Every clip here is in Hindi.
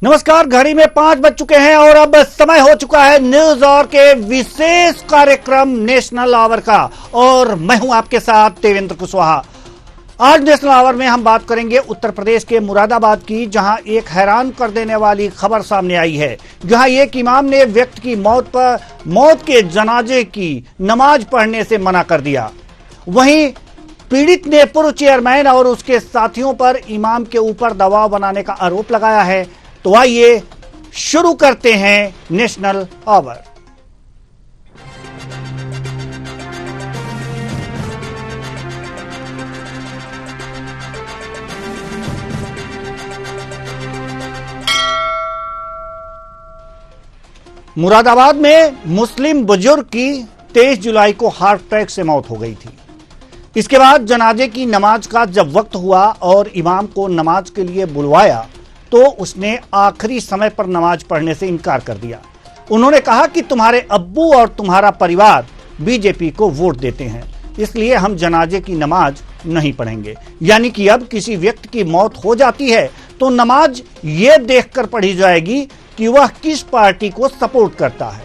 नमस्कार, घड़ी में 5 बज चुके हैं और अब समय हो चुका है न्यूज और के विशेष कार्यक्रम नेशनल आवर का। और मैं हूं आपके साथ देवेंद्र कुशवाहा। आज नेशनल आवर में हम बात करेंगे उत्तर प्रदेश के मुरादाबाद की, जहां एक हैरान कर देने वाली खबर सामने आई है। जहां एक इमाम ने व्यक्ति की मौत के जनाजे की नमाज पढ़ने से मना कर दिया। वहीं पीड़ित ने पूर्व चेयरमैन और उसके साथियों पर इमाम के ऊपर दबाव बनाने का आरोप लगाया है। तो आइए शुरू करते हैं नेशनल आवर। मुरादाबाद में मुस्लिम बुजुर्ग की 23 जुलाई को हार्ट अटैक से मौत हो गई थी। इसके बाद जनाजे की नमाज का जब वक्त हुआ और इमाम को नमाज के लिए बुलवाया तो उसने आखिरी समय पर नमाज पढ़ने से इनकार कर दिया। उन्होंने कहा कि तुम्हारे अब्बू और तुम्हारा परिवार बीजेपी को वोट देते हैं, इसलिए हम जनाजे की नमाज नहीं पढ़ेंगे। यानी कि अब किसी व्यक्ति की मौत हो जाती है तो नमाज ये देखकर पढ़ी जाएगी कि वह किस पार्टी को सपोर्ट करता है।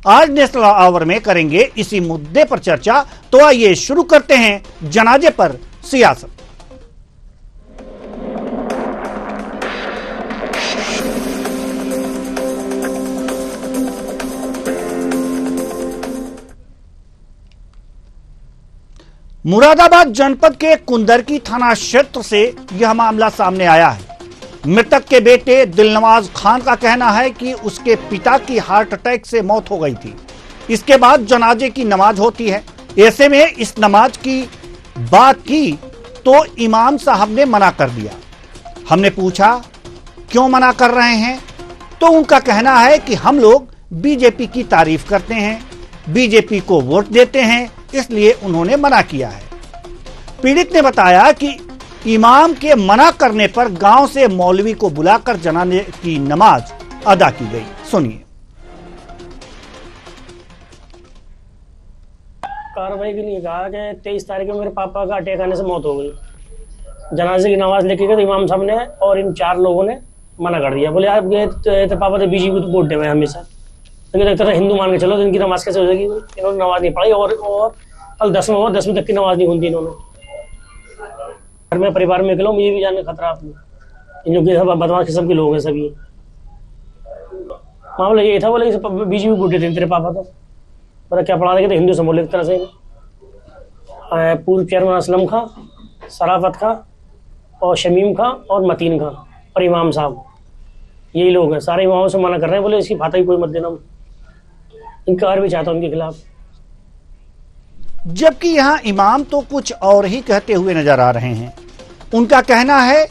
आज नेशनल आवर में करेंगे इसी मुद्दे पर चर्चा। तो आइए शुरू करते हैं जनाजे पर सियासत। मुरादाबाद जनपद के कुंदरकी थाना क्षेत्र से यह मामला सामने आया है। मृतक के बेटे दिलनवाज खान का कहना है कि उसके पिता की हार्ट अटैक से मौत हो गई थी। इसके बाद जनाजे की नमाज होती है। ऐसे में इस नमाज की बात की तो इमाम साहब ने मना कर दिया। हमने पूछा क्यों मना कर रहे हैं, तो उनका कहना है कि हम लोग बीजेपी की तारीफ करते हैं, बीजेपी को वोट देते हैं, इसलिए उन्होंने मना किया है। पीड़ित ने बताया कि इमाम के मना करने पर गांव से मौलवी को बुलाकर जनाजे की नमाज अदा की गई। सुनिए। कार्रवाई के लिए कहा कि 23 तारीख को मेरे पापा का अटैक आने से मौत हो गई। जनाजे की नमाज लेके गए तो इमाम साहब ने और इन 4 लोगों ने मना कर दिया। बोले आप ये तो पापा तो बीजेपी को वोट दे हमेशा, तो एक तरह हिंदू मान के चलो, तो इनकी नमाज कैसे हो जाएगी। इन्होंने नमाज नहीं पढ़ाई और कल 10वीं तक की नमाज नहीं होती इन्होंने। घर में परिवार में अकेला, मुझे भी जानने खतरा आपने, इन सब बदमाश किस्म के लोग हैं सभी। मामला ये था, बोले बीजेपी वोट देते तेरे पापा तो पता क्या पढ़ा देंगे, तो हिंदू समझ एक तरह से। पूर्व चेयरमैन असलम खां, सराफत खां और शमीम खां और मतीन खां और इमाम साहब, यही लोग हैं। सारे इमामों से मना कर रहे हैं, बोले इसकी फाता ही कोई मत देना। इनकार भी चाहता हूं उनके खिलाफ। जबकि यहां इमाम तो कुछ और ही कहते हुए नजर आ रहे हैं। उनका कहना है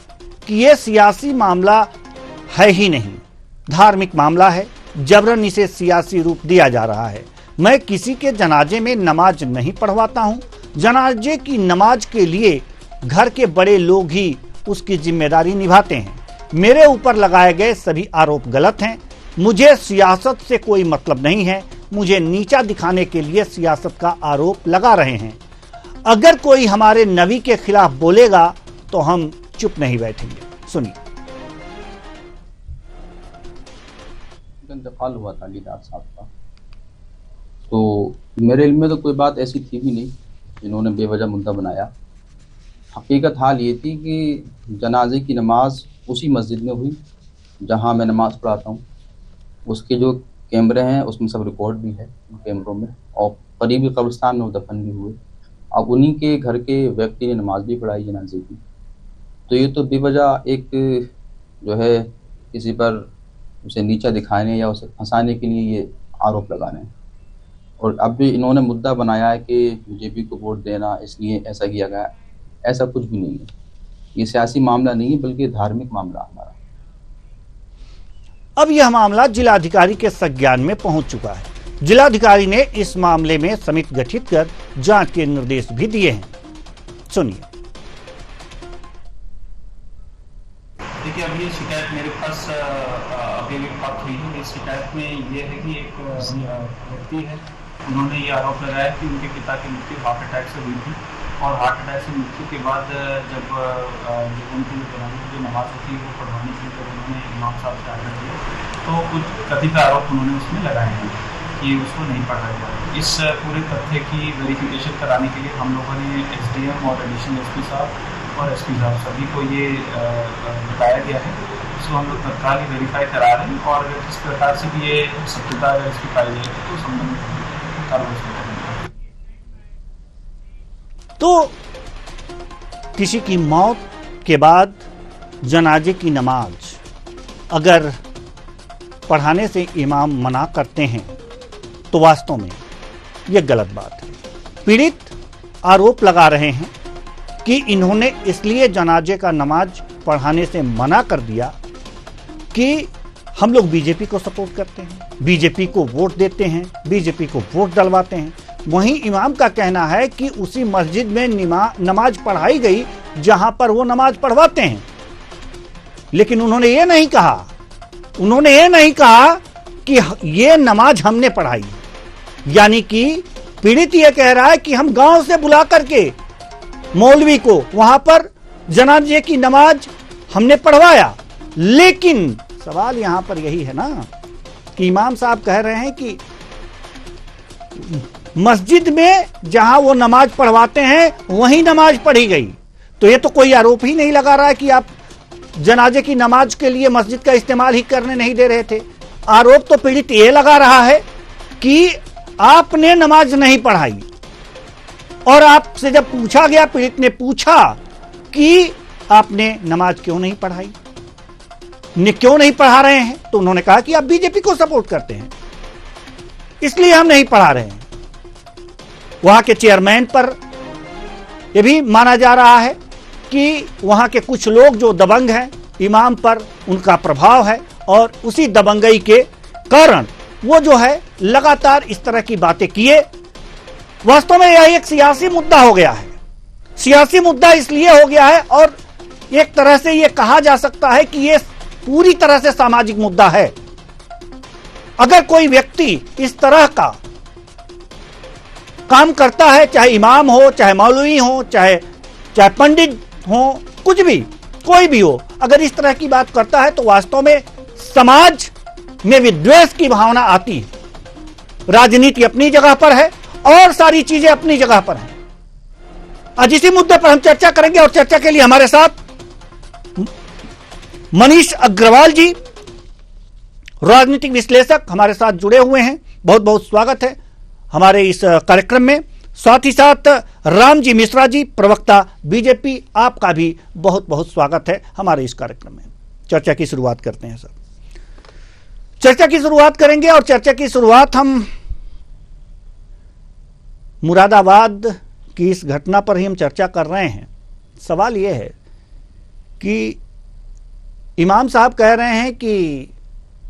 कि यह सियासी मामला है ही नहीं, धार्मिक मामला है। जबरन इसे सियासी रूप दिया जा रहा है। मैं किसी के जनाजे में नमाज नहीं पढ़वाता हूं। जनाजे की नमाज के लिए घर के बड़े लोग ही उसकी जिम्मेदारी निभाते हैं। मेरे ऊपर लगाए गए सभी आरोप गलत हैं। मुझे सियासत से कोई मतलब नहीं है। मुझे नीचा दिखाने के लिए सियासत का आरोप लगा रहे हैं। अगर कोई हमारे नबी के खिलाफ बोलेगा तो हम चुप नहीं बैठेंगे। सुनिए। इंतकाल हुआ था लीडार साहब का, तो मेरे इल्म में तो कोई बात ऐसी थी भी नहीं जिन्होंने बेवजह मुद्दा बनाया। हकीकत हाल ये थी कि जनाजे की नमाज उसी मस्जिद में हुई जहां मैं नमाज पढ़ाता हूँ। उसके जो कैमरे हैं उसमें सब रिकॉर्ड भी है उन कैमरों में, और करीबी कब्रिस्तान में वो दफन भी हुए। अब उन्हीं के घर के व्यक्ति ने नमाज भी पढ़ाई जनाजे की। तो ये तो बेवजह एक जो है किसी पर उसे नीचा दिखाने या उसे फंसाने के लिए ये आरोप लगाने हैं। और अब भी इन्होंने मुद्दा बनाया है कि बीजेपी को वोट देना इसलिए ऐसा किया गया। ऐसा कुछ भी नहीं है। ये सियासी मामला नहीं है बल्कि धार्मिक मामला हमारा। अब यह मामला जिलाधिकारी के संज्ञान में पहुंच चुका है। जिलाधिकारी ने इस मामले में समिति गठित कर जांच के निर्देश भी दिए हैं। सुनिए। देखिए, अब ये शिकायत मेरे पास अभी प्राप्त हुई है। इस शिकायत में ये है कि एक व्यक्ति है, उन्होंने ये आरोप लगाया कि उनके पिता की मृत्यु हार्ट अटैक से हुई थी और हार्ट अटैक से मृत्यु के बाद जब उनकी जो नमाज होती है वो पढ़वाने के लिए जब उन्होंने इमाम साहब से आग्रह किया तो कुछ कथित आरोप उन्होंने उसमें लगाए हैं कि उसको नहीं पढ़ाया गया। इस पूरे तथ्य की वेरिफिकेशन कराने के लिए हम लोगों ने SDM और एडिशनल SP साहब और SP साहब सभी को ये बताया गया है। इसको हम लोग तत्काल ही वेरीफाई करा रहे हैं और अगर किस प्रकार से भी ये सत्यता अगर इसकी पाई जाएगी तो संबंधित कार्रवाई करेंगे। तो किसी की मौत के बाद जनाजे की नमाज अगर पढ़ाने से इमाम मना करते हैं तो वास्तव में यह गलत बात है। पीड़ित आरोप लगा रहे हैं कि इन्होंने इसलिए जनाजे का नमाज पढ़ाने से मना कर दिया कि हम लोग बीजेपी को सपोर्ट करते हैं, बीजेपी को वोट देते हैं, बीजेपी को वोट डलवाते हैं। वहीं इमाम का कहना है कि उसी मस्जिद में नमाज पढ़ाई गई जहां पर वो नमाज पढ़वाते हैं। लेकिन उन्होंने ये नहीं कहा कि ये नमाज हमने पढ़ाई। यानी कि पीड़ित ये कह रहा है कि हम गांव से बुला करके मौलवी को वहां पर जनाजे की नमाज हमने पढ़वाया। लेकिन सवाल यहां पर यही है ना कि इमाम साहब कह रहे हैं कि मस्जिद में जहां वो नमाज पढ़वाते हैं वहीं नमाज पढ़ी गई। तो ये तो कोई आरोप ही नहीं लगा रहा है कि आप जनाजे की नमाज के लिए मस्जिद का इस्तेमाल ही करने नहीं दे रहे थे। आरोप तो पीड़ित ये लगा रहा है कि आपने नमाज नहीं पढ़ाई। और आपसे जब पूछा गया, पीड़ित ने पूछा कि आपने नमाज क्यों नहीं पढ़ाई, क्यों नहीं पढ़ा रहे हैं, तो उन्होंने कहा कि आप बीजेपी को सपोर्ट करते हैं इसलिए हम नहीं पढ़ा रहे हैं। वहां के चेयरमैन पर यह भी माना जा रहा है कि वहां के कुछ लोग जो दबंग हैं, इमाम पर उनका प्रभाव है और उसी दबंगई के कारण वो जो है लगातार इस तरह की बातें किए। वास्तव में यह एक सियासी मुद्दा हो गया है। सियासी मुद्दा इसलिए हो गया है और एक तरह से यह कहा जा सकता है कि यह पूरी तरह से सामाजिक मुद्दा है। अगर कोई व्यक्ति इस तरह का काम करता है, चाहे इमाम हो, चाहे मौलवी हो, चाहे पंडित हो, कुछ भी, कोई भी हो, अगर इस तरह की बात करता है तो वास्तव में समाज में विद्वेष की भावना आती है। राजनीति अपनी जगह पर है और सारी चीजें अपनी जगह पर हैं। आज इसी मुद्दे पर हम चर्चा करेंगे और चर्चा के लिए हमारे साथ मनीष अग्रवाल जी, राजनीतिक विश्लेषक, हमारे साथ जुड़े हुए हैं। बहुत बहुत स्वागत है हमारे इस कार्यक्रम में। साथ ही साथ राम जी मिश्रा जी, प्रवक्ता बीजेपी, आपका भी बहुत बहुत स्वागत है हमारे इस कार्यक्रम में। चर्चा की शुरुआत करते हैं सर। चर्चा की शुरुआत करेंगे और चर्चा की शुरुआत हम मुरादाबाद की इस घटना पर ही हम चर्चा कर रहे हैं। सवाल यह है कि इमाम साहब कह रहे हैं कि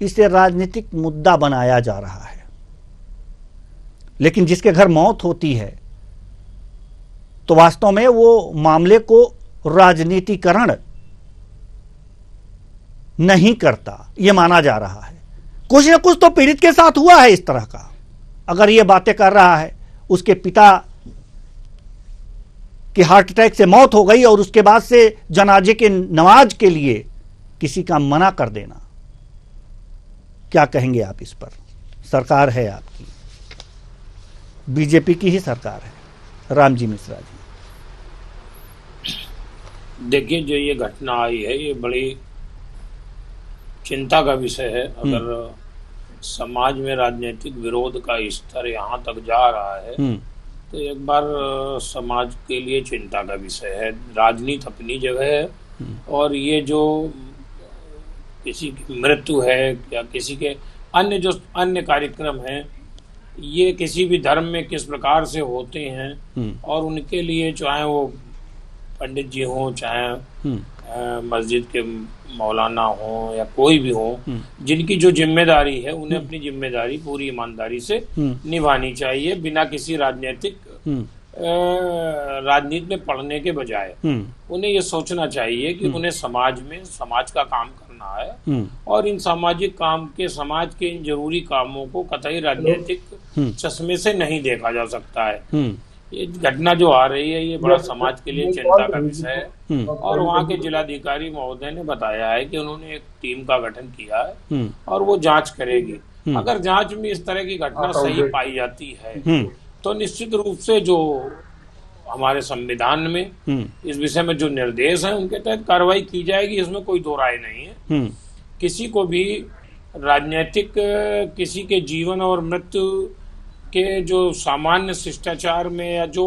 इसे राजनीतिक मुद्दा बनाया जा रहा है, लेकिन जिसके घर मौत होती है तो वास्तव में वो मामले को राजनीतिकरण नहीं करता, यह माना जा रहा है। कुछ न कुछ तो पीड़ित के साथ हुआ है इस तरह का। अगर यह बातें कर रहा है, उसके पिता की हार्ट अटैक से मौत हो गई और उसके बाद से जनाजे के नमाज के लिए किसी का मना कर देना, क्या कहेंगे आप इस पर? सरकार है आपकी, बीजेपी की ही सरकार है। राम जी मिश्रा जी, देखिए, जो ये घटना आई है ये बड़ी चिंता का विषय है। अगर समाज में राजनीतिक विरोध का स्तर यहाँ तक जा रहा है तो एक बार समाज के लिए चिंता का विषय है। राजनीति अपनी जगह है और ये जो किसी की मृत्यु है या किसी के अन्य कार्यक्रम हैं, ये किसी भी धर्म में किस प्रकार से होते हैं और उनके लिए चाहे वो पंडित जी हों, चाहे मस्जिद के मौलाना हो या कोई भी हो, जिनकी जो जिम्मेदारी है उन्हें अपनी जिम्मेदारी पूरी ईमानदारी से निभानी चाहिए, बिना किसी राजनीति में पढ़ने के बजाय उन्हें ये सोचना चाहिए कि उन्हें समाज में समाज का काम करना है और इन सामाजिक काम के, समाज के इन जरूरी कामों को कतई राजनीतिक चश्मे से नहीं देखा जा सकता है। ये घटना जो आ रही है ये बड़ा समाज के लिए चिंता का विषय है और वहाँ के जिलाधिकारी महोदय ने बताया है कि उन्होंने एक टीम का गठन किया है और वो जांच करेगी। अगर जांच में इस तरह की घटना सही पाई जाती है तो निश्चित रूप से जो हमारे संविधान में इस विषय में जो निर्देश हैं उनके तहत कार्रवाई की जाएगी, इसमें कोई दो राय नहीं है। किसी को भी राजनीतिक किसी के जीवन और मृत्यु के जो सामान्य शिष्टाचार में या जो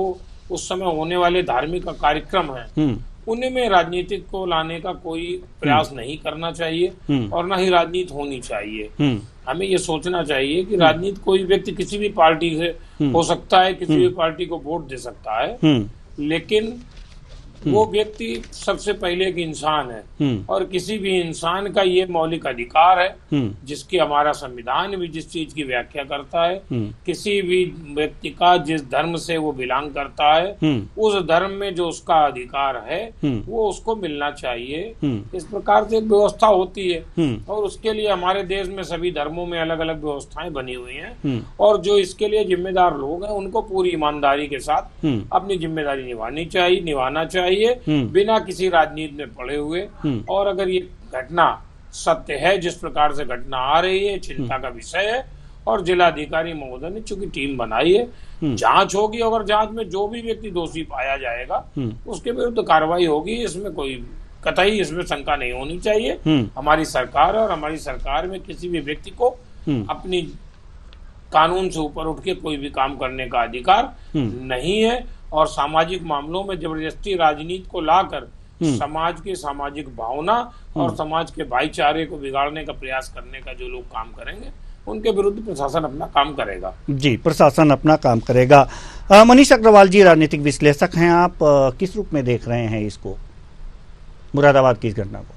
उस समय होने वाले धार्मिक कार्यक्रम हैं उन्हीं में राजनीतिक को लाने का कोई प्रयास नहीं करना चाहिए और न ही राजनीति होनी चाहिए। हमें ये सोचना चाहिए कि राजनीति कोई व्यक्ति किसी भी पार्टी से हो सकता है, किसी भी पार्टी को वोट दे सकता है, लेकिन वो व्यक्ति सबसे पहले एक इंसान है और किसी भी इंसान का ये मौलिक अधिकार है जिसकी हमारा संविधान भी जिस चीज की व्याख्या करता है। किसी भी व्यक्ति का जिस धर्म से वो बिलोंग करता है उस धर्म में जो उसका अधिकार है वो उसको मिलना चाहिए। इस प्रकार से एक व्यवस्था होती है और उसके लिए हमारे देश में सभी धर्मों में अलग अलग व्यवस्थाएं बनी हुई हैं और जो इसके लिए जिम्मेदार लोग हैं उनको पूरी ईमानदारी के साथ अपनी जिम्मेदारी निभाना चाहिए बिना किसी राजनीति में पड़े हुए। और अगर ये घटना सत्य है, जिस प्रकार से घटना आ रही है, चिंता का विषय है और जिलाधिकारी महोदय ने चूंकि टीम बनाई है, जांच होगी। अगर जांच में जो भी व्यक्ति दोषी पाया जाएगा उसके विरुद्ध कार्रवाई होगी, इसमें कोई कतई इसमें शंका नहीं होनी चाहिए। हमारी सरकार में किसी भी व्यक्ति को अपनी कानून से ऊपर उठ के कोई भी काम करने का अधिकार नहीं है और सामाजिक मामलों में जबरदस्ती राजनीति को लाकर समाज की सामाजिक भावना और समाज के भाईचारे को बिगाड़ने का प्रयास करने का जो लोग काम करेंगे उनके विरुद्ध प्रशासन अपना काम करेगा। जी, प्रशासन अपना काम करेगा। मनीष अग्रवाल जी, राजनीतिक विश्लेषक हैं आप, किस रूप में देख रहे हैं इसको, मुरादाबाद की इस घटना को?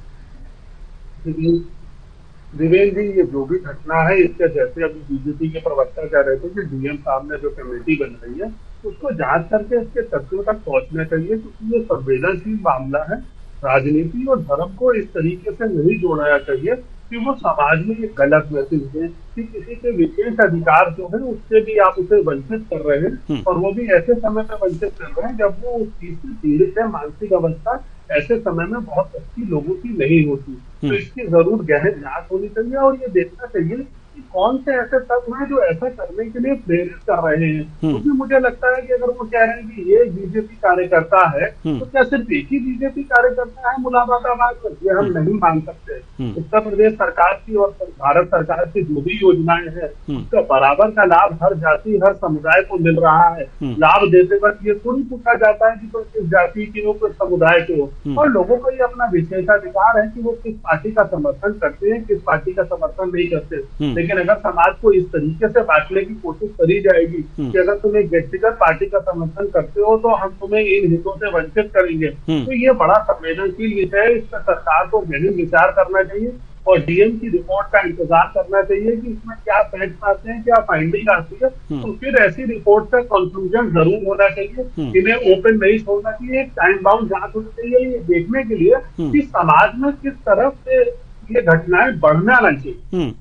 देवेंद्र जी, ये जो भी घटना है इसके जैसे अभी बीजेपी के प्रवक्ता कह रहे थे कि डीएम साहब ने जो कमेटी बन रही है उसको जांच करके इसके तथ्यों तक पहुंचना चाहिए, क्योंकि ये संवेदनशील मामला है। राजनीति और धर्म को इस तरीके से नहीं जोड़ना चाहिए कि वो समाज में एक गलत मैसेज दे कि किसी के विशेष अधिकार जो है उससे भी आप उसे वंचित कर रहे हैं और वो भी ऐसे समय में वंचित कर रहे हैं जब वो उस चीज से पीड़ित है। मानसिक अवस्था ऐसे समय में बहुत अच्छी लोगों की नहीं होती, तो इसकी जरूर गहन जांच होनी चाहिए और ये देखना चाहिए कि कौन से ऐसे तत्व हैं जो ऐसा करने के लिए प्रेरित कर रहे हैं। क्योंकि मुझे लगता है कि अगर वो कह रहे हैं कि ये बीजेपी कार्यकर्ता है तो क्या सिर्फ एक ही बीजेपी कार्यकर्ता है मुरादाबाद में? ये हम नहीं मान सकते। उत्तर प्रदेश सरकार की और भारत सरकार की जो भी योजनाएं हैं उसका बराबर का लाभ हर जाति हर समुदाय को मिल रहा है। लाभ देते वक्त ये थोड़ी पूछा जाता है कि तो किस जाति की हो, किस समुदाय के हो, और लोगों को ये अपना विशेषाधिकार है कि वो किस पार्टी का समर्थन करते हैं, किस पार्टी का समर्थन नहीं करते। लेकिन अगर समाज को इस तरीके से बांटने की कोशिश करी जाएगी कि अगर तुम एक व्यक्तिगत पार्टी का समर्थन करते हो तो हम तुम्हें इन हितों से वंचित करेंगे, तो ये बड़ा संवेदनशील विषय है। इस पर सरकार को गहन विचार करना चाहिए और डीएम की रिपोर्ट का इंतजार करना चाहिए कि इसमें क्या फैक्ट आते हैं, क्या फाइंडिंग आती है, तो फिर ऐसी रिपोर्ट का कंक्लूजन जरूर होना चाहिए। इन्हें ओपन नहीं छोड़ना चाहिए, एक टाइम बाउंड जांच होनी चाहिए ये देखने के लिए कि समाज में किस तरफ से ये घटनाएं बढ़ना नहीं चाहिए।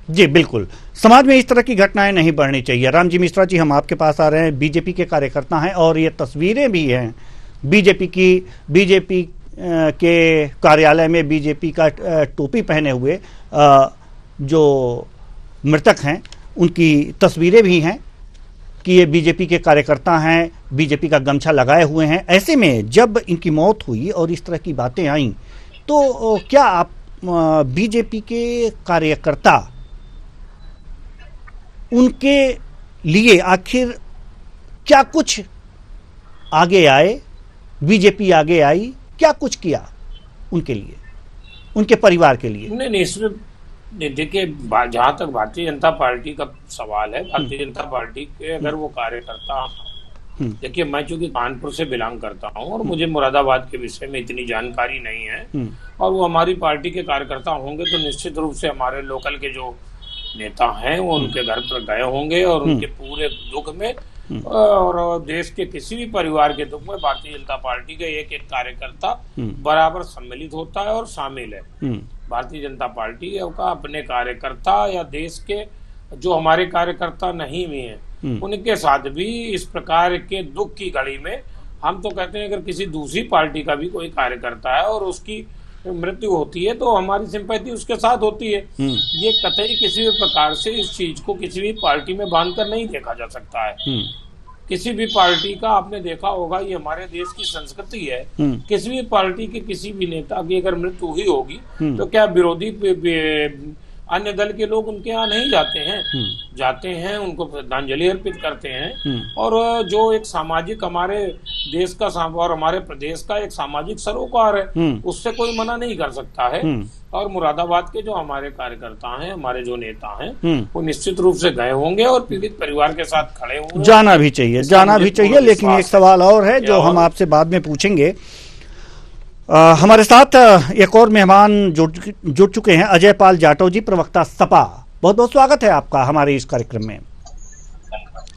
जी बिल्कुल, समाज में इस तरह की घटनाएं नहीं बढ़नी चाहिए। रामजी मिश्रा जी, हम आपके पास आ रहे हैं, बीजेपी के कार्यकर्ता हैं और ये तस्वीरें भी हैं बीजेपी की, बीजेपी के कार्यालय में बीजेपी का टोपी पहने हुए जो मृतक हैं उनकी तस्वीरें भी हैं कि ये बीजेपी के कार्यकर्ता हैं, बीजेपी का गमछा लगाए हुए हैं। ऐसे में जब इनकी मौत हुई और इस तरह की बातें आईं तो क्या आप बीजेपी के कार्यकर्ता उनके लिए आखिर क्या कुछ आगे आए, बीजेपी आगे आई, क्या कुछ किया उनके लिए, उनके परिवार के लिए? नहीं, इसमें देखिए जहां तक भारतीय जनता पार्टी का सवाल है, भारतीय जनता पार्टी के अगर वो कार्यकर्ता, देखिए मैं चूंकि कानपुर से बिलोंग करता हूं और मुझे मुरादाबाद के विषय में इतनी जानकारी नहीं है और वो हमारी पार्टी के कार्यकर्ता होंगे तो निश्चित रूप से हमारे लोकल के जो नेता हैं वो उनके घर पर गए होंगे और उनके पूरे दुख में और देश के किसी भी परिवार के दुख में भारतीय जनता पार्टी के एक एक कार्यकर्ता बराबर सम्मिलित होता है और शामिल है। भारतीय जनता पार्टी का अपने कार्यकर्ता या देश के जो हमारे कार्यकर्ता नहीं भी हैं उनके साथ भी इस प्रकार के दुख की घड़ी में हम तो कहते हैं अगर किसी दूसरी पार्टी का भी कोई कार्य करता है और उसकी मृत्यु होती है तो हमारी सिंपैथी उसके साथ होती है। ये कतई किसी भी प्रकार से इस चीज को किसी भी पार्टी में बांधकर नहीं देखा जा सकता है। किसी भी पार्टी का आपने देखा होगा, ये हमारे देश की संस्कृति है, किसी भी पार्टी के किसी भी नेता की अगर मृत्यु हुई होगी तो क्या विरोधी अन्य दल के लोग उनके यहाँ नहीं जाते हैं, जाते हैं, उनको श्रद्धांजलि अर्पित करते हैं। और जो एक सामाजिक हमारे देश का और हमारे प्रदेश का एक सामाजिक सरोकार है, उससे कोई मना नहीं कर सकता है। और मुरादाबाद के जो हमारे कार्यकर्ता हैं, हमारे जो नेता हैं, वो निश्चित रूप से गए होंगे और पीड़ित परिवार के साथ खड़े होंगे। जाना भी चाहिए। लेकिन एक सवाल और है जो हम आपसे बाद में पूछेंगे। हमारे साथ एक और मेहमान जुड़ चुके हैं, अजय पाल जाटव जी, प्रवक्ता सपा। बहुत बहुत स्वागत है आपका हमारे इस कार्यक्रम में।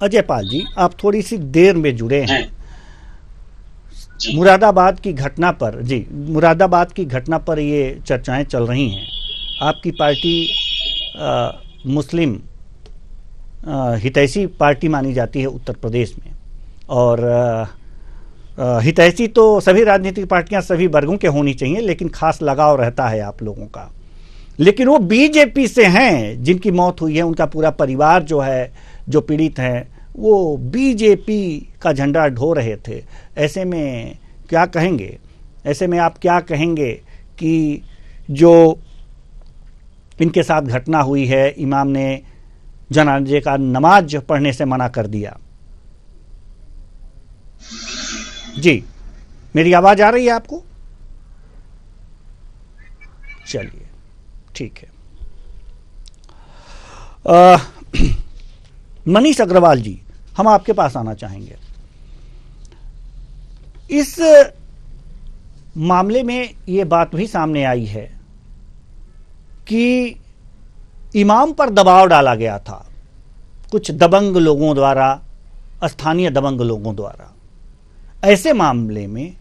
अजय पाल जी, आप थोड़ी सी देर में जुड़े हैं। मुरादाबाद की घटना पर ये चर्चाएं चल रही हैं। आपकी पार्टी मुस्लिम हितैषी पार्टी मानी जाती है उत्तर प्रदेश में, और हितैषी तो सभी राजनीतिक पार्टियां सभी वर्गों के होनी चाहिए, लेकिन खास लगाव रहता है आप लोगों का। लेकिन वो बीजेपी से हैं, जिनकी मौत हुई है, उनका पूरा परिवार जो है, जो पीड़ित हैं, वो बीजेपी का झंडा ढो रहे थे। ऐसे में क्या कहेंगे, ऐसे में आप क्या कहेंगे कि जो इनके साथ घटना हुई है, इमाम ने जनाजे का नमाज पढ़ने से मना कर दिया। जी, मेरी आवाज आ रही है आपको? चलिए, ठीक है। मनीष अग्रवाल जी, हम आपके पास आना चाहेंगे। इस मामले में ये बात भी सामने आई है कि इमाम पर दबाव डाला गया था कुछ दबंग लोगों द्वारा, स्थानीय दबंग लोगों द्वारा। ऐसे मामले में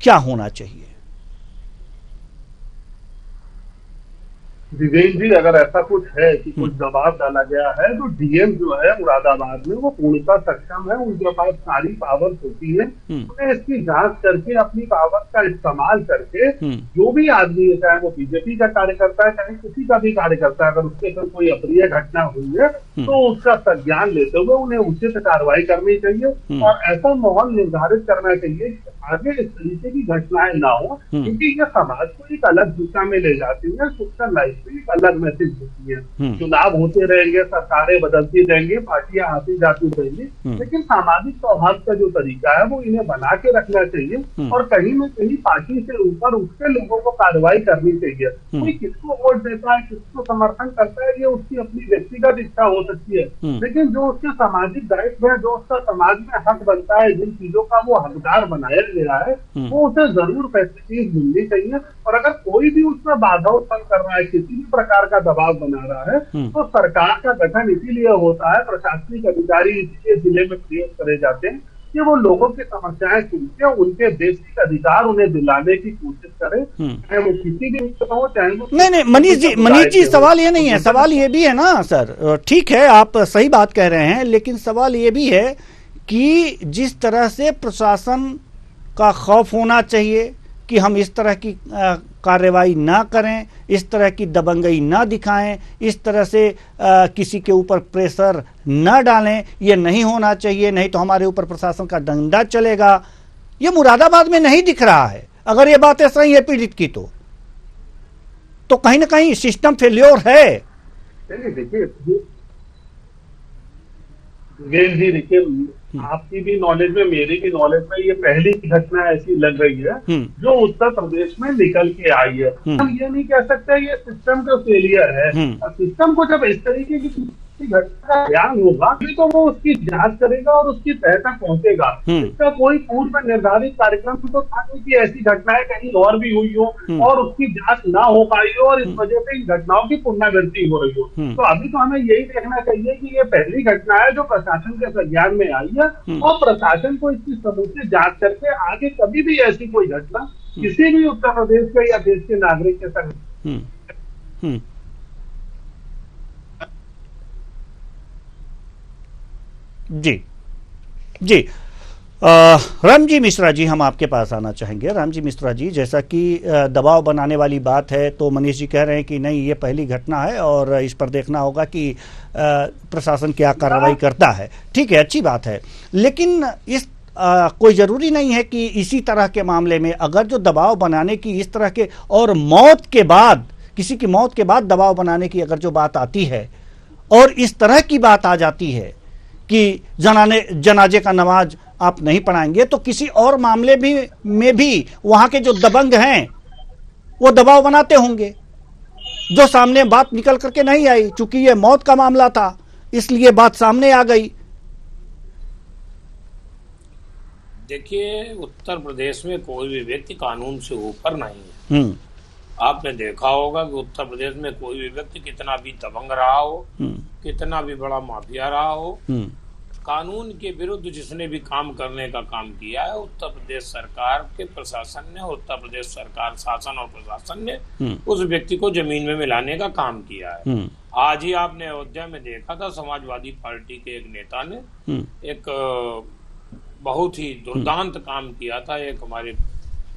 क्या होना चाहिए? दिवेश जी, अगर ऐसा कुछ है कि कुछ दबाव डाला गया है तो डीएम जो है मुरादाबाद में वो पूर्णतः सक्षम है, उनके पास सारी पावर्स होती है। उन्हें इसकी जांच करके अपनी पावर का इस्तेमाल करके जो भी आदमी है, चाहे वो बीजेपी का कार्यकर्ता है, चाहे किसी का भी कार्यकर्ता है, अगर उसके साथ कोई अप्रिय घटना हुई है तो उसका संज्ञान लेते हुए उन्हें उचित कार्रवाई करनी चाहिए और ऐसा माहौल निर्धारित करना चाहिए कि आगे इस तरीके की घटनाएं ना हो, क्योंकि ये समाज को एक अलग दिशा में ले जाती है, सोशल लाइफ में एक अलग मैसेज होती है। चुनाव होते रहेंगे, सरकारें बदलती रहेंगी, पार्टियां आती जाती रहेंगी, लेकिन सामाजिक सौहार्द का जो तरीका है वो इन्हें बना के रखना चाहिए और कहीं न कहीं पार्टी से ऊपर उठ के लोगों को कार्रवाई करनी चाहिए। कोई किसको वोट देता है, किसको समर्थन करता है, ये उसकी अपनी व्यक्तिगत इच्छा हो सकती है, लेकिन जो उसके सामाजिक दायित्व है, जो उसका समाज में हक बनता है, जिन चीजों का वो हकदार बनाया गया है, वो उसे जरूर फैसिलिटीज मिलनी चाहिए। और अगर कोई भी उसमें बाधा उत्पन्न कर रहा है, किसी भी प्रकार का दबाव बना रहा है, तो सरकार का गठन इसीलिए होता है, प्रशासनिक अधिकारी इसीलिए जिले में प्रयोग करे जाते हैं कि वो लोगों की समस्याएं सुनते, उनके बेसिक अधिकार उन्हें दिलाने की कोशिश करें, चाहे वो किसी भी हो, चाहे वो नहीं, मनीष जी, सवाल ये नहीं है, सवाल ये भी है ना सर, ठीक है, आप सही बात कह रहे हैं, लेकिन सवाल ये भी है कि जिस तरह से प्रशासन का खौफ होना चाहिए कि हम इस तरह की कार्रवाई ना करें, इस तरह की दबंगई ना दिखाएं, इस तरह से किसी के ऊपर प्रेशर ना डालें, ये नहीं होना चाहिए, नहीं तो हमारे ऊपर प्रशासन का डंडा चलेगा। ये मुरादाबाद में नहीं दिख रहा है। अगर ये बातें सही है पीड़ित की तो कहीं ना कहीं सिस्टम फेल्योर है। देखिए, आपकी भी नॉलेज में, मेरी भी नॉलेज में, ये पहली घटना ऐसी लग रही है जो उत्तर प्रदेश में निकल के आई है। हम ये नहीं कह सकते ये सिस्टम का फेलियर है। सिस्टम को जब इस तरीके की घटना का ज्ञान होगा तो वो उसकी जांच करेगा और उसकी तह तक पहुंचेगा। इसका कोई पूर्व निर्धारित कार्यक्रम तो था नहीं कि ऐसी घटनाएं कहीं और भी हुई हो और उसकी जांच ना हो पाई हो और इस वजह से इन घटनाओं की पुनरावृत्ति हो रही हो। तो अभी तो हमें यही देखना चाहिए कि ये पहली घटना है जो प्रशासन के संज्ञान में आई है और प्रशासन को इसकी समूची जांच करके आगे कभी भी ऐसी कोई घटना किसी भी उत्तर प्रदेश के या देश के नागरिक के संग जी जी। रामजी मिश्रा जी, हम आपके पास आना चाहेंगे। रामजी मिश्रा जी, जैसा कि दबाव बनाने वाली बात है, तो मनीष जी कह रहे हैं कि नहीं, ये पहली घटना है और इस पर देखना होगा कि प्रशासन क्या कार्रवाई करता है। ठीक है, अच्छी बात है, लेकिन इस कोई ज़रूरी नहीं है कि इसी तरह के मामले में अगर जो दबाव बनाने की इस तरह के, और मौत के बाद, किसी की मौत के बाद दबाव बनाने की अगर जो बात आती है और इस तरह की बात आ जाती है कि जनाजे का नमाज आप नहीं पढ़ाएंगे, तो किसी और मामले में भी वहां के जो दबंग हैं वो दबाव बनाते होंगे, जो सामने बात निकल करके नहीं आई। चूंकि ये मौत का मामला था इसलिए बात सामने आ गई। देखिए, उत्तर प्रदेश में कोई भी व्यक्ति कानून से ऊपर नहीं है। आपने देखा होगा कि उत्तर प्रदेश में कोई भी व्यक्ति कितना भी दबंग रहा हो, कितना भी बड़ा माफिया रहा हो, कानून के विरुद्ध जिसने भी काम करने का काम किया है, उत्तर प्रदेश सरकार के प्रशासन ने, उत्तर प्रदेश सरकार शासन और प्रशासन ने उस व्यक्ति को जमीन में मिलाने का काम किया है। आज ही आपने अयोध्या में देखा था, समाजवादी पार्टी के एक नेता ने एक बहुत ही दुर्दांत काम किया था, एक हमारे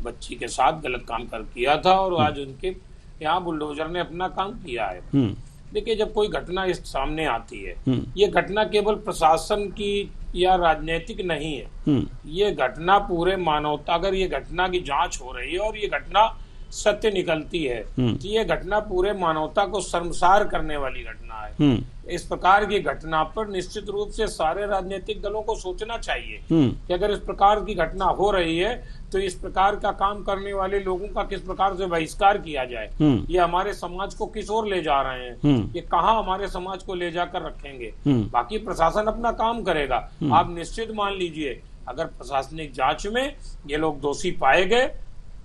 बच्ची के साथ गलत काम किया था, और आज उनके यहाँ बुलडोजर ने अपना काम किया है। देखिए, जब कोई घटना इस सामने आती है, ये घटना केवल प्रशासन की या राजनीतिक नहीं है, ये घटना पूरे मानवता, अगर ये घटना की जांच हो रही है और ये घटना सत्य निकलती है, तो ये घटना पूरे मानवता को शर्मसार करने वाली घटना है। इस प्रकार की घटना पर निश्चित रूप से सारे राजनीतिक दलों को सोचना चाहिए कि अगर इस प्रकार की घटना हो रही है तो इस प्रकार का काम करने वाले लोगों का किस प्रकार से बहिष्कार किया जाए। ये हमारे समाज को किस ओर ले जा रहे हैं, ये कहाँ हमारे समाज को ले जाकर रखेंगे। बाकी प्रशासन अपना काम करेगा। आप निश्चित मान लीजिए, अगर प्रशासनिक जांच में ये लोग दोषी पाए गए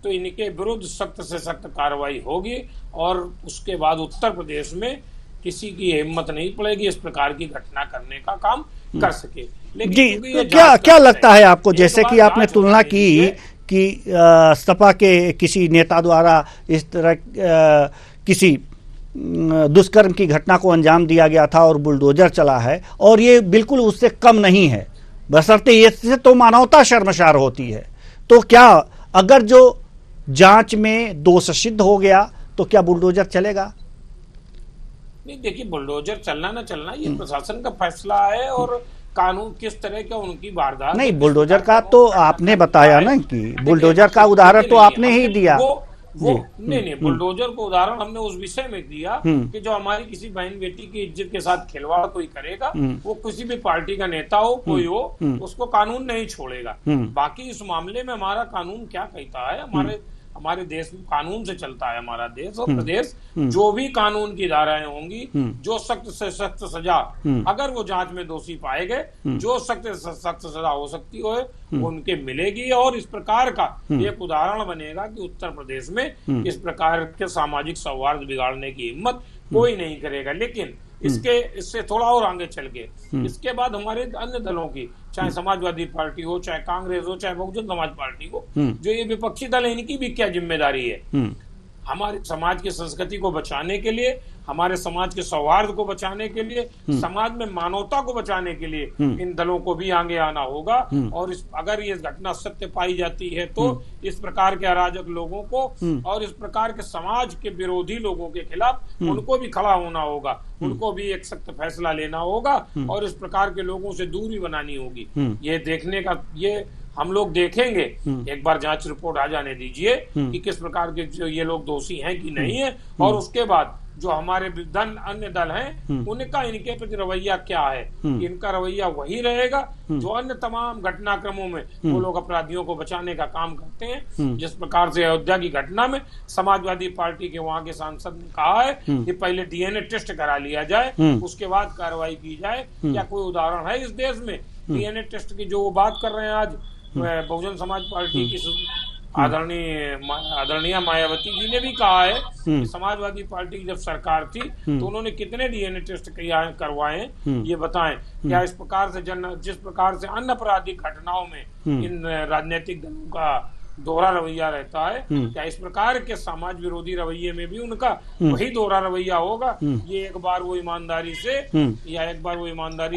तो इनके विरुद्ध सख्त से सख्त कार्रवाई होगी, और उसके बाद उत्तर प्रदेश में किसी की हिम्मत नहीं पड़ेगी इस प्रकार की घटना करने का काम कर सके। लेकिन जी, तो क्या लगता है आपको, जैसे कि आपने तुलना की कि सपा के किसी नेता द्वारा इस तरह किसी दुष्कर्म की घटना को अंजाम दिया गया था और बुलडोजर चला है, और ये बिल्कुल उससे कम नहीं है, बशर्ते इससे तो मानवता शर्मसार होती है। तो क्या अगर जो जांच में दोष सिद्ध हो गया तो क्या बुलडोजर चलेगा? नहीं, देखिए, बुलडोजर चलना ना चलना ये प्रशासन का फैसला है, और कानून किस तरह का उनकी वारदात। नहीं, बुलडोजर का तो आपने बताया ना कि बुलडोजर का उदाहरण तो आपने ही दिया। वो नहीं, बुलडोजर को उदाहरण हमने उस विषय में दिया कि जो हमारी किसी बहन बेटी की इज्जत के साथ खिलवाड़ कोई करेगा, वो किसी भी पार्टी का नेता हो, कोई हो, उसको कानून नहीं छोड़ेगा। बाकी इस मामले में हमारा कानून क्या कहता है, हमारे देश में कानून से चलता है हमारा देश और प्रदेश। जो भी कानून की धाराएं होंगी, जो सख्त से सख्त सजा, अगर वो जांच में दोषी पाए गए, जो सख्त से सख्त सजा हो सकती हो उनके मिलेगी, और इस प्रकार का एक उदाहरण बनेगा कि उत्तर प्रदेश में इस प्रकार के सामाजिक सौहार्द बिगाड़ने की हिम्मत कोई नहीं करेगा। लेकिन इससे थोड़ा और आगे चल के इसके बाद हमारे अन्य दलों की, चाहे समाजवादी पार्टी हो, चाहे कांग्रेस हो, चाहे बहुजन समाज पार्टी हो, जो ये विपक्षी दल है, इनकी भी क्या जिम्मेदारी है हमारे समाज की संस्कृति को बचाने के लिए, हमारे समाज के सौहार्द को बचाने के लिए, समाज में मानवता को बचाने के लिए इन दलों को भी आगे आना होगा। और अगर ये घटना सत्य पाई जाती है तो इस प्रकार के अराजक लोगों को और इस प्रकार के समाज के विरोधी लोगों के खिलाफ उनको भी खड़ा होना होगा, उनको भी एक सख्त फैसला लेना होगा और इस प्रकार के लोगों से दूरी बनानी होगी। ये देखने का, ये हम लोग देखेंगे, एक बार जांच रिपोर्ट आ जाने दीजिए कि किस प्रकार के जो ये लोग दोषी हैं कि नहीं है, और उसके बाद जो हमारे अन्य दल हैं उनका इनके प्रति रवैया क्या है। इनका रवैया वही रहेगा जो अन्य तमाम घटनाक्रमों में वो लोग अपराधियों को बचाने का काम करते हैं। जिस प्रकार से अयोध्या की घटना में समाजवादी पार्टी के वहां के सांसद ने कहा है कि पहले डीएनए टेस्ट करा लिया जाए, उसके बाद कार्रवाई की जाए। क्या कोई उदाहरण है इस देश में डीएनए टेस्ट की जो वो बात कर रहे हैं आज बहुजन समाज पार्टी की आदरणीय मायावती जी ने भी कहा है कि समाजवादी पार्टी की जब सरकार थी तो उन्होंने कितने डीएनए टेस्ट करवाए हैं, ये बताएं। क्या इस प्रकार से जिस प्रकार से अन्य आपराधिक घटनाओं में इन राजनीतिक दलों का दोहरा रवैया रहता है। क्या इस प्रकार के समाज विरोधी रवैये में भी उनका वही दोहरा रवैया होगा? ये एक बार वो ईमानदारी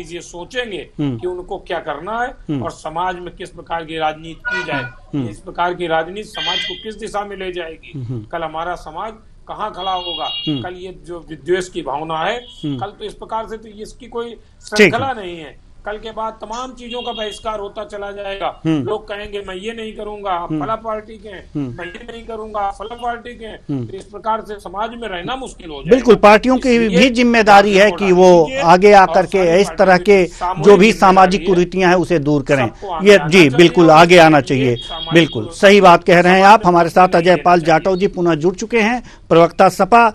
से सोचेंगे कि उनको क्या करना है और समाज में किस प्रकार की राजनीति की जाए। इस प्रकार की राजनीति समाज को किस दिशा में ले जाएगी? कल हमारा समाज कहाँ खड़ा होगा? कल ये जो विद्वेष की भावना है, कल तो इस प्रकार से तो इसकी कोई श्रृंखला नहीं है। कल के बाद तमाम चीजों का बहिष्कार होता चला जाएगा। लोग कहेंगे मैं ये नहीं करूंगा, फला पार्टी के हैं, मैं ये नहीं करूंगा, फला पार्टी के हैं। तो इस प्रकार से समाज में रहना मुश्किल हो जाएगा। बिल्कुल, पार्टियों की भी जिम्मेदारी है कि वो आगे आकर के इस तरह के जो भी सामाजिक कुरीतियां हैं उसे दूर करें। ये जी बिल्कुल आगे आना चाहिए। बिल्कुल सही बात कह रहे हैं आप। हमारे साथ अजय पाल जाटव जी पुनः जुड़ चुके हैं, प्रवक्ता सपा।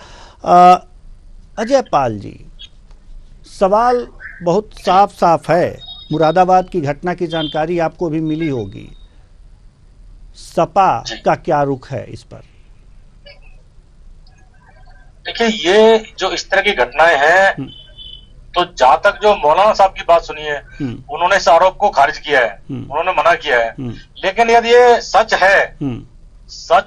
अजय पाल जी, सवाल बहुत साफ साफ है। मुरादाबाद की घटना की जानकारी आपको भी मिली होगी। सपा का क्या रुख है इस पर? देखिए, ये जो इस तरह की घटनाएं हैं, तो जहां तक जो मौलाना साहब की बात सुनी है, उन्होंने इस आरोप को खारिज किया है, उन्होंने मना किया है। लेकिन यदि ये सच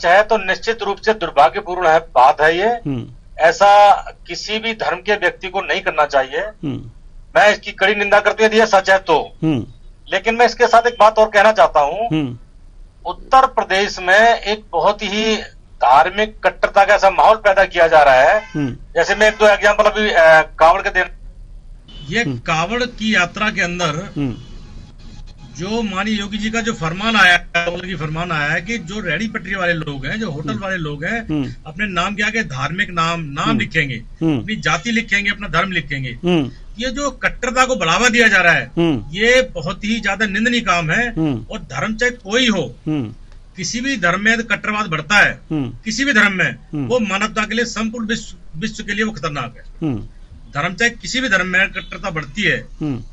है तो निश्चित रूप से दुर्भाग्यपूर्ण बात है ये। ऐसा किसी भी धर्म के व्यक्ति को नहीं करना चाहिए। मैं इसकी कड़ी निंदा करती हूँ यदि यह सच है तो। लेकिन मैं इसके साथ एक बात और कहना चाहता हूँ। उत्तर प्रदेश में एक बहुत ही धार्मिक कट्टरता का ऐसा माहौल पैदा किया जा रहा है। जैसे मैं एक दो एग्जाम्पल अभी कांवड़ के दिन, ये कांवड़ की यात्रा के अंदर जो माननीय योगी जी का जो फरमान आया है कि जो रेहड़ी पटरी वाले लोग हैं, जो होटल वाले लोग हैं, अपने नाम के आगे धार्मिक नाम लिखेंगे, अपनी जाति लिखेंगे, अपना धर्म लिखेंगे। ये जो कट्टरता को बढ़ावा दिया जा रहा है, ये बहुत ही ज्यादा निंदनीय काम है। और धर्म चाहे कोई हो, किसी भी धर्म में कट्टरवाद बढ़ता है, किसी भी धर्म में, वो मानवता के लिए, संपूर्ण विश्व के लिए वो खतरनाक है। धर्म चाहे किसी भी धर्म में कट्टरता बढ़ती है,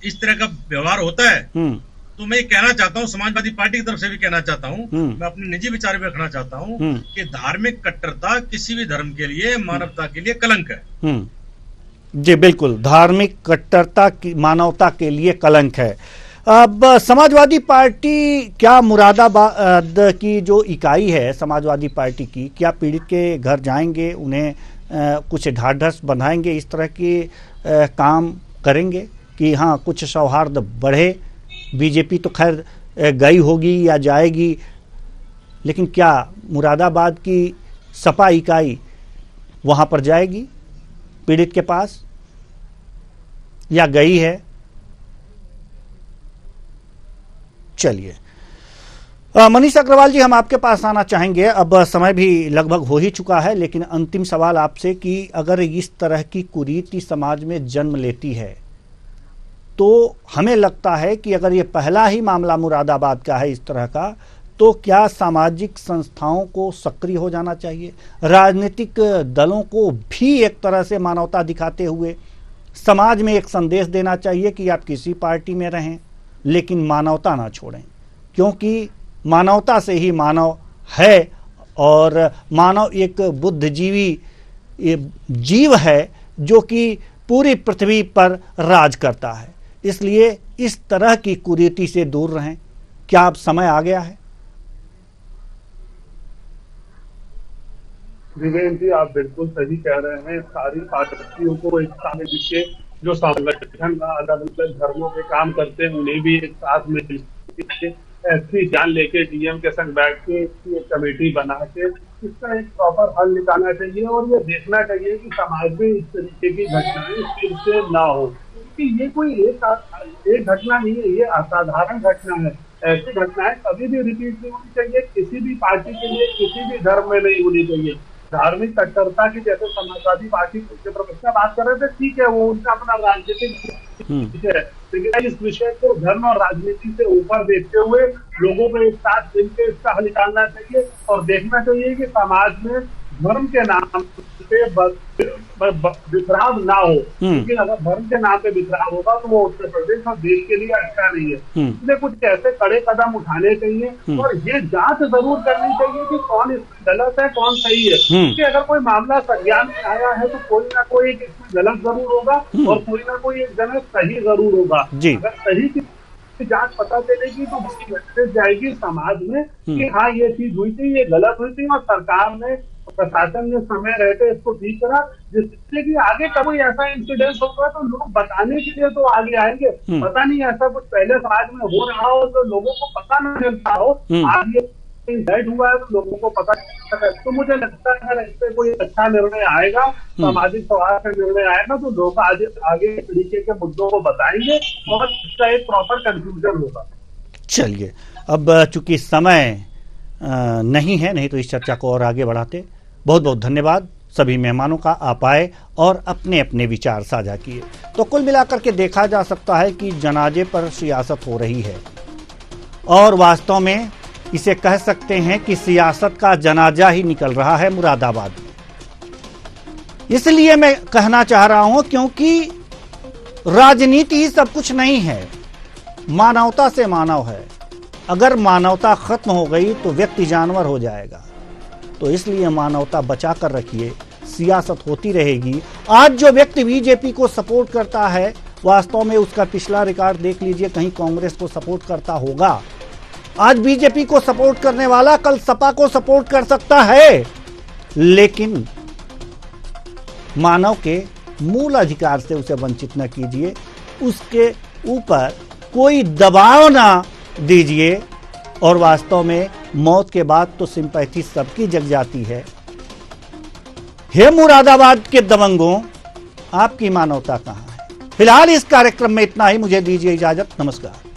इस तरह का व्यवहार होता है, तो मैं ये कहना चाहता हूँ, समाजवादी पार्टी की तरफ से भी कहना चाहता हूँ, मैं अपने निजी विचार भी रखना चाहता हूँ कि धार्मिक कट्टरता किसी भी धर्म के लिए, मानवता के लिए कलंक है। जी बिल्कुल, धार्मिक कट्टरता की मानवता के लिए कलंक है। अब समाजवादी पार्टी क्या मुरादाबाद की जो इकाई है समाजवादी पार्टी की, क्या पीड़ित के घर जाएंगे, उन्हें कुछ ढाढ़स बंधाएंगे, इस तरह के काम करेंगे कि हाँ कुछ सौहार्द बढ़े? बीजेपी तो खैर गई होगी या जाएगी, लेकिन क्या मुरादाबाद की सपा इकाई वहां पर जाएगी पीड़ित के पास, या गई है? चलिए मनीष अग्रवाल जी, हम आपके पास आना चाहेंगे। अब समय भी लगभग हो ही चुका है, लेकिन अंतिम सवाल आपसे कि अगर इस तरह की कुरीति समाज में जन्म लेती है तो हमें लगता है कि अगर ये पहला ही मामला मुरादाबाद का है इस तरह का, तो क्या सामाजिक संस्थाओं को सक्रिय हो जाना चाहिए, राजनीतिक दलों को भी एक तरह से मानवता दिखाते हुए समाज में एक संदेश देना चाहिए कि आप किसी पार्टी में रहें लेकिन मानवता ना छोड़ें, क्योंकि मानवता से ही मानव है और मानव एक बुद्धिजीवी जीव है जो कि पूरी पृथ्वी पर राज करता है। इसलिए इस तरह की कुरीति से दूर रहें। क्या अब समय आ गया है? देवेंद्र जी, आप बिल्कुल सही कह रहे हैं। सारी पार्टियों को एक साथ मिलके, जो संगठन अलग अलग धर्मों के काम करते हैं, उन्हें भी एक साथ में ऐसी जान लेके डीएम के संग बैठ के एक कमेटी बना के इसका एक प्रॉपर हल निकालना चाहिए और ये देखना चाहिए कि समाज में इस तरीके की घटनाएं फिर से ना हो, क्योंकि ये कोई एक घटना नहीं है, ये असाधारण घटना है। ऐसी घटनाएं कभी भी रिपीट नहीं होनी चाहिए, किसी भी पार्टी के लिए, किसी भी धर्म में नहीं होनी चाहिए। धार्मिक कट्टरता की जैसे समाजवादी पार्टी के प्रवक्ता बात कर रहे थे, ठीक है, वो उनका अपना राजनीतिक है, लेकिन इस विषय को धर्म और राजनीति से ऊपर देखते हुए लोगों को एक साथ मिलकर इसका हल निकालना चाहिए और देखना चाहिए कि समाज में धर्म के नाम पे बिखराव ना हो, क्योंकि अगर धर्म के नाम पे बिखराव होगा तो वो उत्तर प्रदेश और देश के लिए अच्छा नहीं है। इसलिए कुछ ऐसे कड़े कदम उठाने चाहिए और ये जांच जरूर करनी चाहिए कि कौन इसमें गलत है, कौन सही है, क्योंकि अगर कोई मामला संज्ञान में आया है तो कोई ना कोई इसमें गलत जरूर होगा और कोई ना कोई एक जगह सही जरूर होगा। अगर सही की जांच पता चलेगी तो उसकी मैसेज जाएगी समाज में कि हाँ ये चीज हुई थी, ये गलत हुई थी, और सरकार ने, प्रशासन ने समय रहते इसको ठीक करा, जिससे कि आगे कभी ऐसा इंसिडेंट होगा तो लोग बताने के लिए तो आगे आएंगे। पता नहीं ऐसा कुछ पहले समाज में हो रहा हो तो लोगों को पता न चलता हो, आज ये डेट हुआ है तो लोगों को पता चलता है। तो मुझे लगता है अगर इस पे कोई अच्छा निर्णय आएगा, सामाजिक सौहार्द का निर्णय आएगा, तो लोग आगे तरीके के मुद्दों को बताएंगे और इसका एक प्रॉपर कंक्लूजन होगा। चलिए, अब चूंकि समय नहीं है, नहीं तो इस चर्चा को और आगे बढ़ाते। बहुत बहुत धन्यवाद सभी मेहमानों का, आप आए और अपने अपने विचार साझा किए। तो कुल मिलाकर के देखा जा सकता है कि जनाजे पर सियासत हो रही है, और वास्तव में इसे कह सकते हैं कि सियासत का जनाजा ही निकल रहा है मुरादाबाद में। इसलिए मैं कहना चाह रहा हूं क्योंकि राजनीति सब कुछ नहीं है, मानवता से मानव है। अगर मानवता खत्म हो गई तो व्यक्ति जानवर हो जाएगा। तो इसलिए मानवता बचा कर रखिए, सियासत होती रहेगी। आज जो व्यक्ति बीजेपी को सपोर्ट करता है, वास्तव में उसका पिछला रिकॉर्ड देख लीजिए, कहीं कांग्रेस को सपोर्ट करता होगा। आज बीजेपी को सपोर्ट करने वाला कल सपा को सपोर्ट कर सकता है, लेकिन मानव के मूल अधिकार से उसे वंचित न कीजिए, उसके ऊपर कोई दबाव ना दीजिए। और वास्तव में मौत के बाद तो सिंपैथी सबकी जग जाती है। हे मुरादाबाद के दबंगों, आपकी मानवता कहां है? फिलहाल इस कार्यक्रम में इतना ही। मुझे दीजिए इजाजत। नमस्कार।